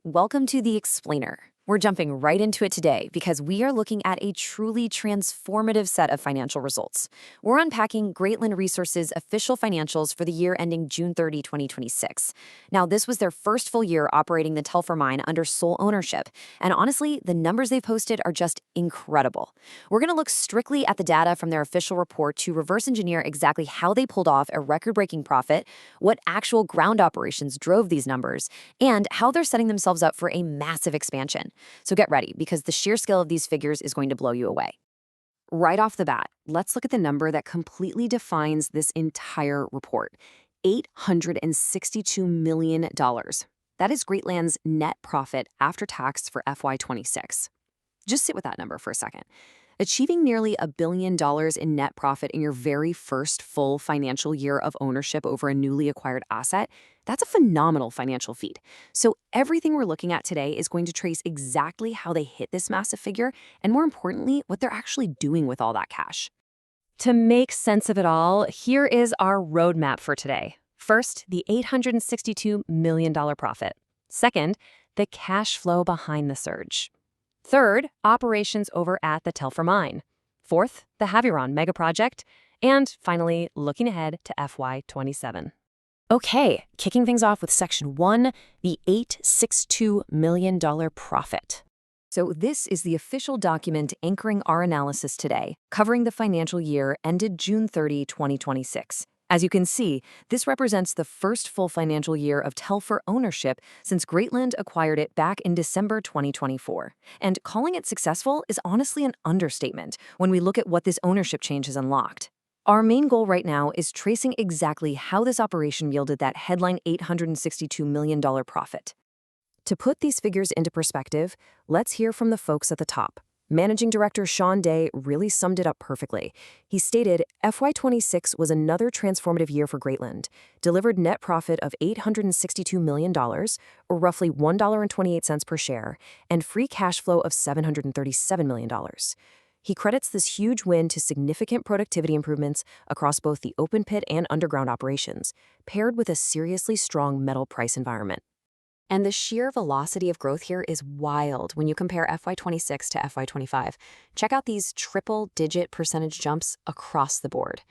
Welcome to The Explainer. We're jumping right into it today because we are looking at a truly transformative set of financial results. We're unpacking Greatland Resources' official financials for the year ending June 30, 2026. Now, this was their first full year operating the Telfer mine under sole ownership, and honestly, the numbers they've posted are just incredible. We're going to look strictly at the data from their official report to reverse engineer exactly how they pulled off a record-breaking profit, what actual ground operations drove these numbers, and how they're setting themselves up for a massive expansion. So get ready, because the sheer scale of these figures is going to blow you away. Right off the bat, let's look at the number that completely defines this entire report: $862 million. That is Greatland's net profit after tax for FY26. Just sit with that number for a second. Achieving nearly $1 billion in net profit in your very first full financial year of ownership over a newly acquired asset, that's a phenomenal financial feat. So everything we're looking at today is going to trace exactly how they hit this massive figure, and more importantly, what they're actually doing with all that cash. To make sense of it all, here is our roadmap for today. First, the $862 million profit. Second, the cash flow behind the surge. Third, operations over at the Telfer mine. Fourth, the Havieron mega project. And finally, looking ahead to FY27. Okay, kicking things off with Section 1, the $862 million profit. So this is the official document anchoring our analysis today, covering the financial year ended June 30, 2026. As you can see, this represents the first full financial year of Telfer ownership since Greatland acquired it back in December 2024. And calling it successful is honestly an understatement when we look at what this ownership change has unlocked. Our main goal right now is tracing exactly how this operation yielded that headline $862 million profit. To put these figures into perspective, let's hear from the folks at the top. Managing Director Sean Day really summed it up perfectly. He stated, FY26 was another transformative year for Greatland, delivered net profit of $862 million, or roughly $1.28 per share, and free cash flow of $737 million. He credits this huge win to significant productivity improvements across both the open pit and underground operations, paired with a seriously strong metal price environment. And the sheer velocity of growth here is wild when you compare FY26 to FY25. Check out these triple-digit percentage jumps across the board.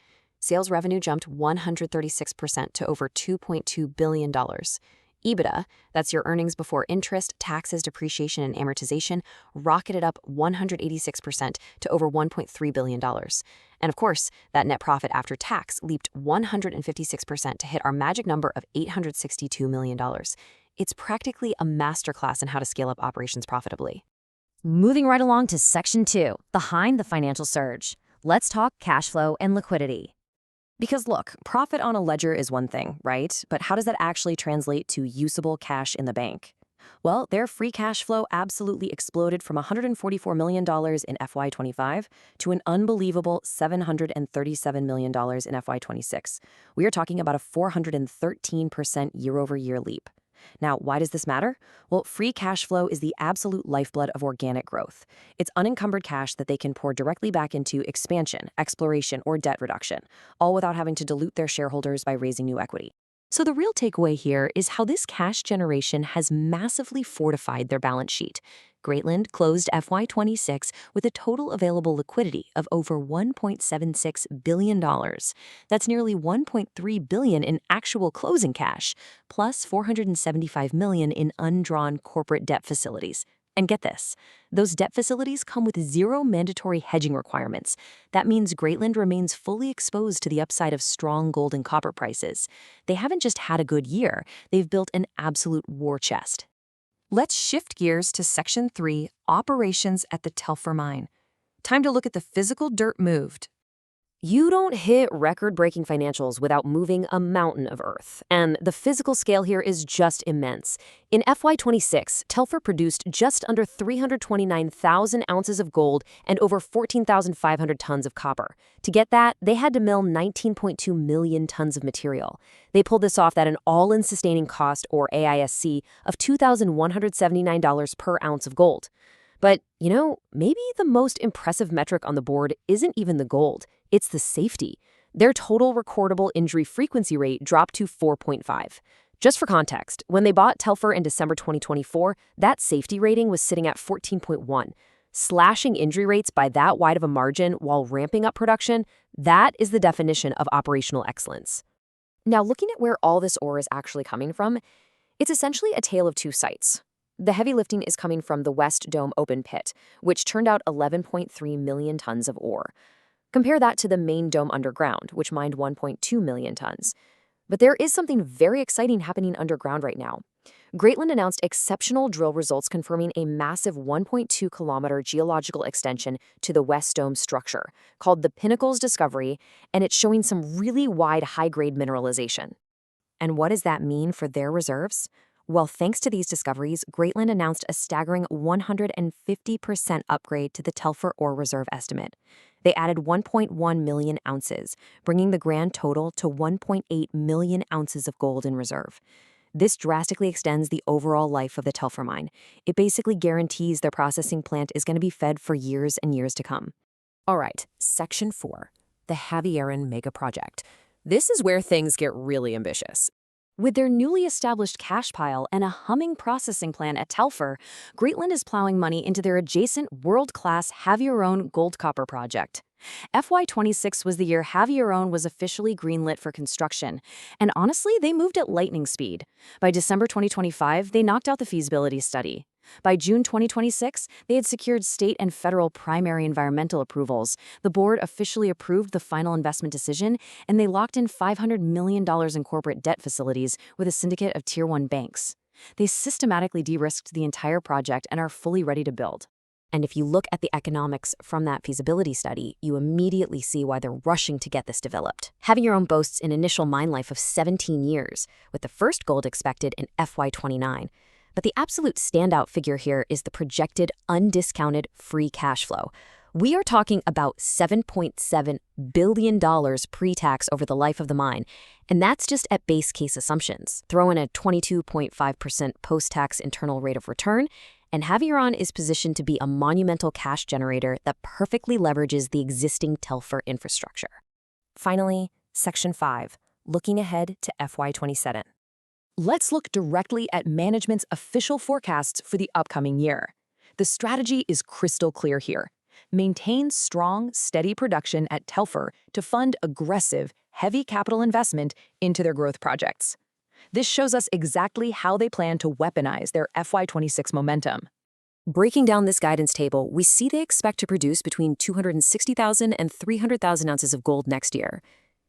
Sales revenue jumped 136% to over $2.2 billion. EBITDA, that's your earnings before interest, taxes, depreciation, and amortization, rocketed up 186% to over $1.3 billion. And of course, that net profit after tax leaped 156% to hit our magic number of $862 million. It's practically a masterclass in how to scale up operations profitably. Moving right along to Section 2, behind the financial surge. Let's talk cash flow and liquidity. Because look, profit on a ledger is one thing, right? But how does that actually translate to usable cash in the bank? Well, their free cash flow absolutely exploded from $144 million in FY25 to an unbelievable $737 million in FY26. We are talking about a 413% year-over-year leap. Now, why does this matter? Well, free cash flow is the absolute lifeblood of organic growth. It's unencumbered cash that they can pour directly back into expansion, exploration, or debt reduction, all without having to dilute their shareholders by raising new equity. So the real takeaway here is how this cash generation has massively fortified their balance sheet. Greatland closed FY26 with a total available liquidity of over $1.76 billion. That's nearly $1.3 billion in actual closing cash, plus $475 million in undrawn corporate debt facilities. And get this, those debt facilities come with zero mandatory hedging requirements. That means Greatland remains fully exposed to the upside of strong gold and copper prices. They haven't just had a good year, they've built an absolute war chest. Let's shift gears to Section 3, operations at the Telfer mine. Time to look at the physical dirt moved. You don't hit record-breaking financials without moving a mountain of earth, and the physical scale here is just immense. In FY26, Telfer produced just under 329,000 ounces of gold and over 14,500 tons of copper. To get that, they had to mill 19.2 million tons of material. They pulled this off at an all-in sustaining cost, or AISC, of $2,179 per ounce of gold. But, maybe the most impressive metric on the board isn't even the gold. It's the safety. Their total recordable injury frequency rate dropped to 4.5. Just for context, when they bought Telfer in December 2024, that safety rating was sitting at 14.1. Slashing injury rates by that wide of a margin while ramping up production, that is the definition of operational excellence. Now, looking at where all this ore is actually coming from, it's essentially a tale of two sites. The heavy lifting is coming from the West Dome open pit, which turned out 11.3 million tons of ore. Compare that to the main dome underground, which mined 1.2 million tons. But there is something very exciting happening underground right now. Greatland announced exceptional drill results confirming a massive 1.2-kilometer geological extension to the West Dome structure, called the Pinnacles Discovery, and it's showing some really wide high-grade mineralization. And what does that mean for their reserves? Well, thanks to these discoveries, Greatland announced a staggering 150% upgrade to the Telfer ore reserve estimate. They added 1.1 million ounces, bringing the grand total to 1.8 million ounces of gold in reserve. This drastically extends the overall life of the Telfer mine. It basically guarantees their processing plant is going to be fed for years and years to come. All right, Section 4, the Havieron Mega Project. This is where things get really ambitious. With their newly established cash pile and a humming processing plan at Telfer, Greatland is plowing money into their adjacent world-class Havieron gold-copper project. FY26 was the year Havieron was officially greenlit for construction, and honestly, they moved at lightning speed. By December 2025, they knocked out the feasibility study. By June 2026, they had secured state and federal primary environmental approvals. The board officially approved the final investment decision, and they locked in $500 million in corporate debt facilities with a syndicate of Tier 1 banks. They systematically de-risked the entire project and are fully ready to build. And if you look at the economics from that feasibility study, you immediately see why they're rushing to get this developed. Havieron boasts an initial mine life of 17 years, with the first gold expected in FY29. But the absolute standout figure here is the projected undiscounted free cash flow. We are talking about $7.7 billion pre-tax over the life of the mine, and that's just at base case assumptions. Throw in a 22.5% post-tax internal rate of return, and Havieron is positioned to be a monumental cash generator that perfectly leverages the existing Telfer infrastructure. Finally, Section 5, looking ahead to FY27. Let's look directly at management's official forecasts for the upcoming year. The strategy is crystal clear here. Maintain strong, steady production at Telfer to fund aggressive, heavy capital investment into their growth projects. This shows us exactly how they plan to weaponize their FY26 momentum. Breaking down this guidance table, we see they expect to produce between 260,000 and 300,000 ounces of gold next year.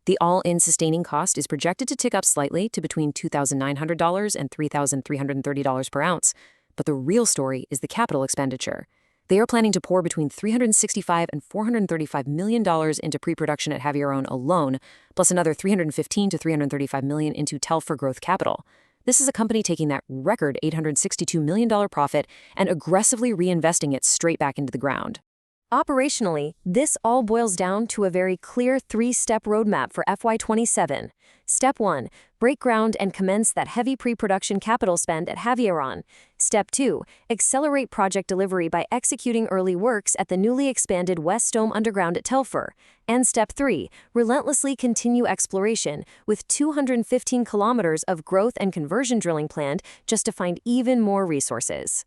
The all-in sustaining cost is projected to tick up slightly to between $2,900 and $3,330 per ounce. But the real story is the capital expenditure. They are planning to pour between $365 and $435 million into pre-production at Havieron alone, plus another $315 to $335 million into Telfer growth capital. This is a company taking that record $862 million profit and aggressively reinvesting it straight back into the ground. Operationally, this all boils down to a very clear three-step roadmap for FY27. Step 1, break ground and commence that heavy pre-production capital spend at Havieron. Step 2, accelerate project delivery by executing early works at the newly expanded West Dome underground at Telfer. And Step 3, relentlessly continue exploration with 215 kilometers of growth and conversion drilling planned just to find even more resources.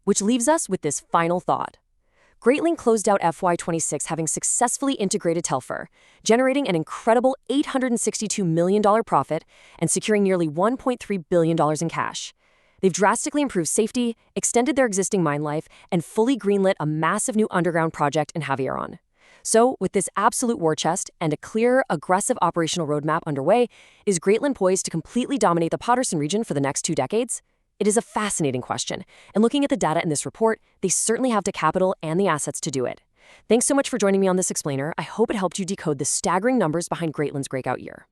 Which leaves us with this final thought. Greatland closed out FY26 having successfully integrated Telfer, generating an incredible $862 million profit and securing nearly $1.3 billion in cash. They've drastically improved safety, extended their existing mine life, and fully greenlit a massive new underground project in Havieron. So, with this absolute war chest and a clear, aggressive operational roadmap underway, is Greatland poised to completely dominate the Paterson region for the next 2 decades? It is a fascinating question, and looking at the data in this report, they certainly have the capital and the assets to do it. Thanks so much for joining me on this explainer. I hope it helped you decode the staggering numbers behind Greatland's breakout year.